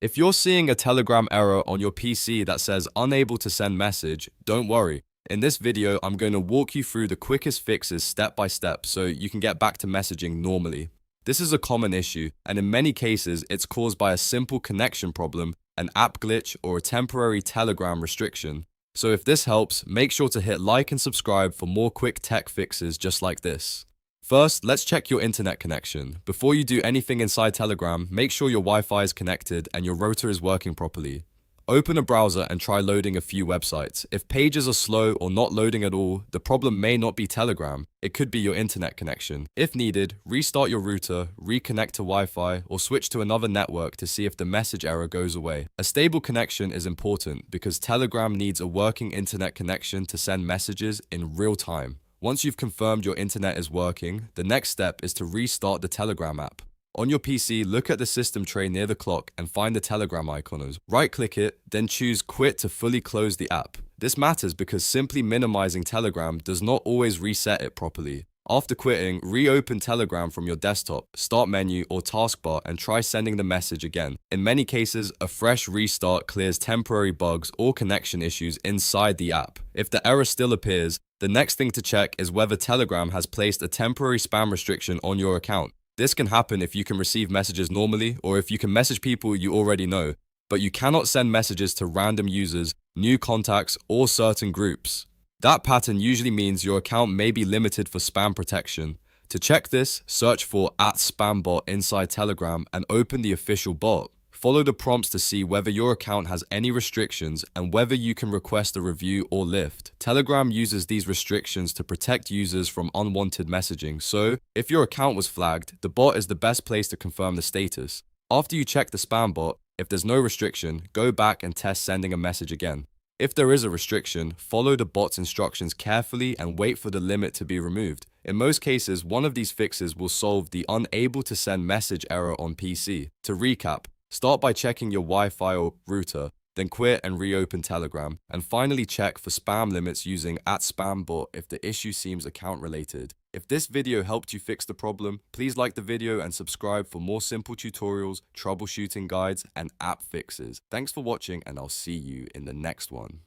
If you're seeing a Telegram error on your PC that says unable to send message, don't worry. In this video, I'm going to walk you through the quickest fixes step by step so you can get back to messaging normally. This is a common issue, and in many cases, it's caused by a simple connection problem, an app glitch, or a temporary Telegram restriction. So if this helps, make sure to hit like and subscribe for more quick tech fixes just like this. First, let's check your internet connection. Before you do anything inside Telegram, make sure your Wi-Fi is connected and your router is working properly. Open a browser and try loading a few websites. If pages are slow or not loading at all, the problem may not be Telegram. It could be your internet connection. If needed, restart your router, reconnect to Wi-Fi, or switch to another network to see if the message error goes away. A stable connection is important because Telegram needs a working internet connection to send messages in real time. Once you've confirmed your internet is working, the next step is to restart the Telegram app. On your PC, look at the system tray near the clock and find the Telegram icon. Right-click it, then choose Quit to fully close the app. This matters because simply minimizing Telegram does not always reset it properly. After quitting, reopen Telegram from your desktop, start menu, or taskbar and try sending the message again. In many cases, a fresh restart clears temporary bugs or connection issues inside the app. If the error still appears, the next thing to check is whether Telegram has placed a temporary spam restriction on your account. This can happen if you can receive messages normally or if you can message people you already know, but you cannot send messages to random users, new contacts, or certain groups. That pattern usually means your account may be limited for spam protection. To check this, search for @Spambot inside Telegram and open the official bot. Follow the prompts to see whether your account has any restrictions and whether you can request a review or lift. Telegram uses these restrictions to protect users from unwanted messaging, so if your account was flagged, the bot is the best place to confirm the status. After you check the spam bot, if there's no restriction, go back and test sending a message again. If there is a restriction, follow the bot's instructions carefully and wait for the limit to be removed. In most cases, one of these fixes will solve the unable to send message error on PC. To recap, start by checking your Wi-Fi or router, then quit and reopen Telegram, and finally check for spam limits using @Spambot if the issue seems account related. If this video helped you fix the problem, please like the video and subscribe for more simple tutorials, troubleshooting guides, and app fixes. Thanks for watching, and I'll see you in the next one.